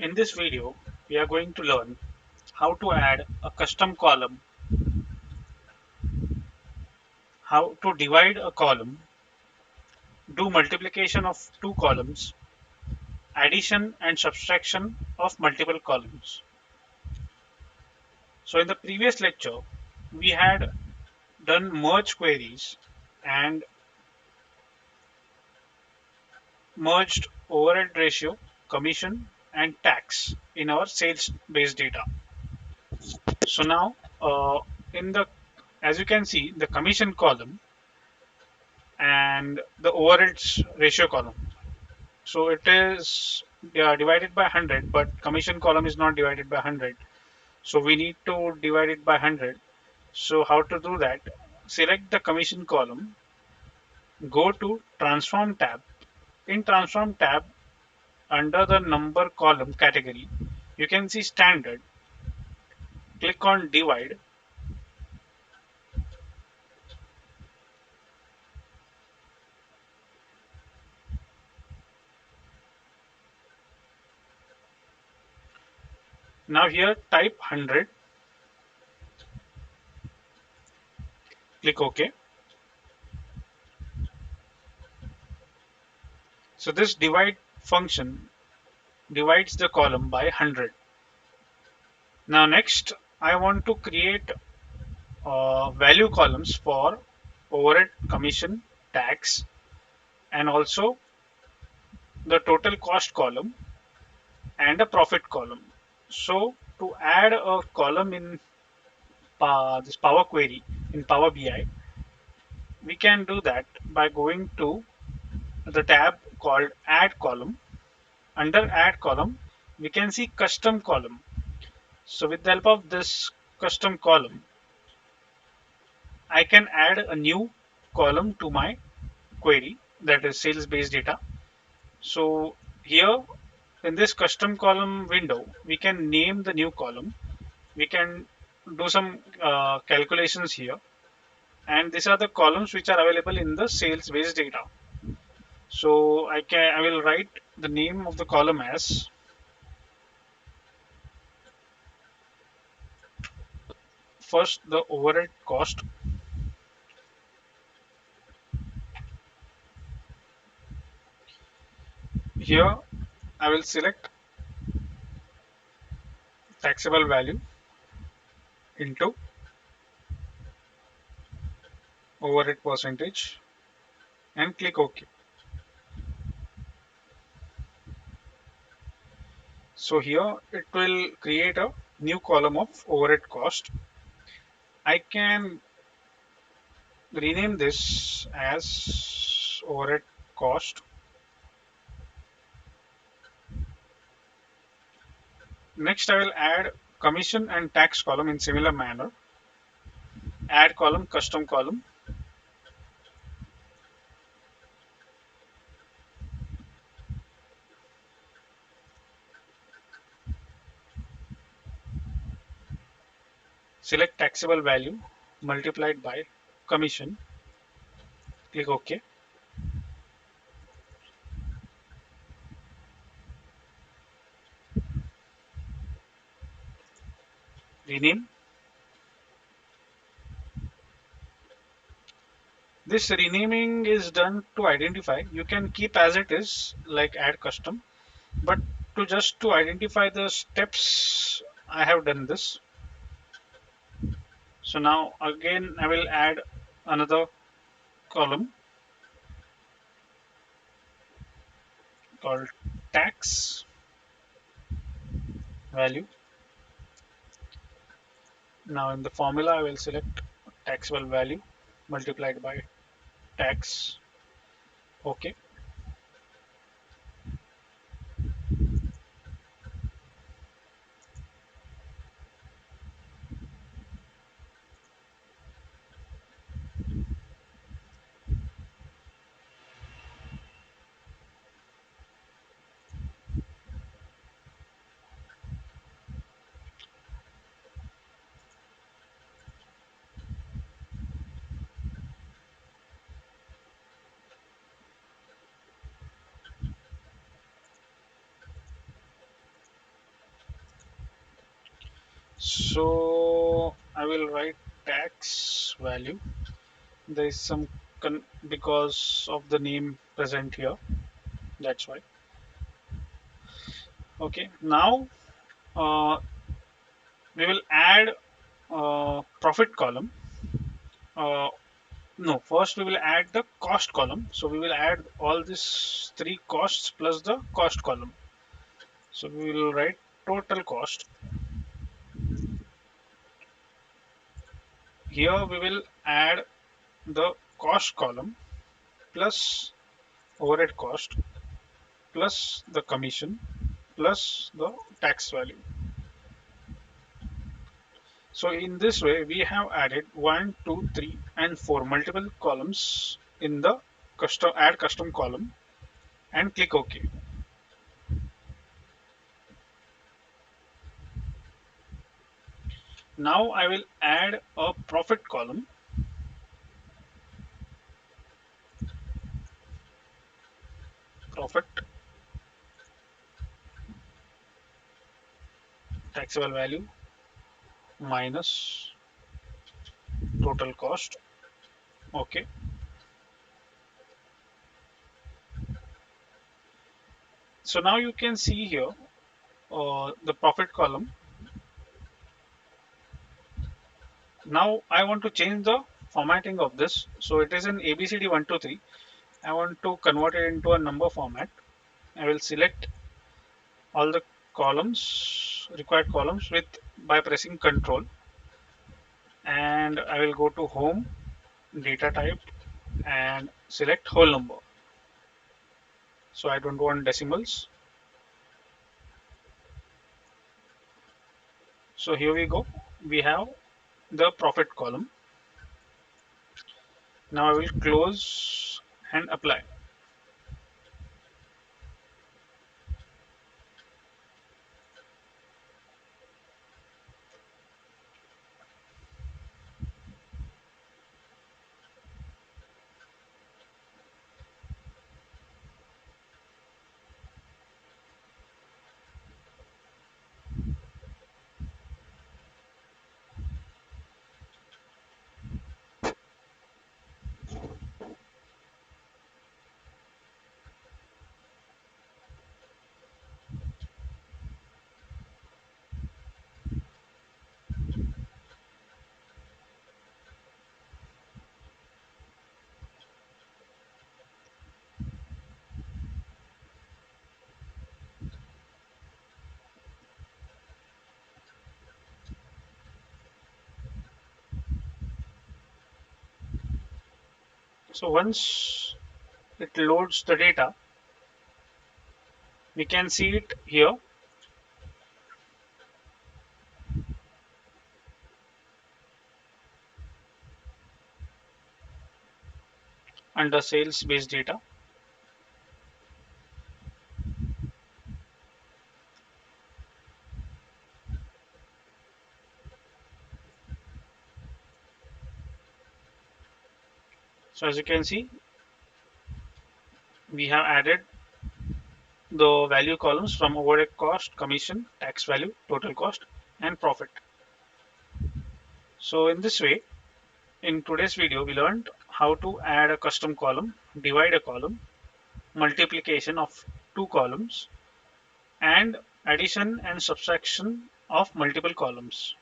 In this video, we are going to learn how to add a custom column, how to divide a column, do multiplication of two columns, addition and subtraction of multiple columns. So in the previous lecture, we had done merge queries and merged overhead ratio, commission and tax in our sales based data. So now in the as you can see the commission column and the overheads ratio column. So it is divided by 100, but commission column is not divided by 100. So we need to divide it by 100. So how to do that? Select the commission column, go to transform tab. In transform tab, under the number column category, you can see standard. Click on divide. Now here type 100, click OK. So this divide function divides the column by 100. Now next I want to create value columns for overhead, commission, tax, and also the total cost column and a profit column. So to add a column in this Power Query in Power BI, we can do that by going to the tab called Add Column. Under Add Column, we can see Custom Column. So with the help of this custom column, I can add a new column to my query, that is sales based data. So here in this custom column window, we can name the new column. We can do some calculations here. And these are the columns which are available in the sales based data. So I will write the name of the column as first the overhead cost. Here I will select taxable value into overhead percentage and click OK. So here it will create a new column of overhead cost. I can rename this as overhead cost. Next, I will add commission and tax column in similar manner. Add column, custom column. Select taxable value multiplied by commission. Click OK. Rename. This renaming is done to identify. You can keep as it is, like add custom, but to identify the steps, I have done this. So now again I will add another column called tax value. Now in the formula I will select taxable value multiplied by tax. OK. So I will write tax value. There is some because of the name present here. That's why. Okay. Now we will add profit column. Uh, no, first we will add the cost column. So we will add all these three costs plus the cost column. So we will write total cost. Here we will add the cost column plus overhead cost plus the commission plus the tax value. So in this way, we have added 1, 2, 3, and 4 multiple columns in the custom add custom column and click OK. Now I will add a profit column. Profit taxable value minus total cost. Okay. So now you can see here the profit column. Now I want to change the formatting of this. So it is in ABCD123. I want to convert it into a number format. I will select all the columns, required columns with by pressing Control, and I will go to Home, Data Type, and select whole number. So I don't want decimals. So here we go. We have the profit column. Now I will close and apply. So once it loads the data, we can see it here under sales based data. So as you can see, we have added the value columns from overhead cost, commission, tax value, total cost, and profit. So in this way, in today's video, we learned how to add a custom column, divide a column, multiplication of two columns, and addition and subtraction of multiple columns.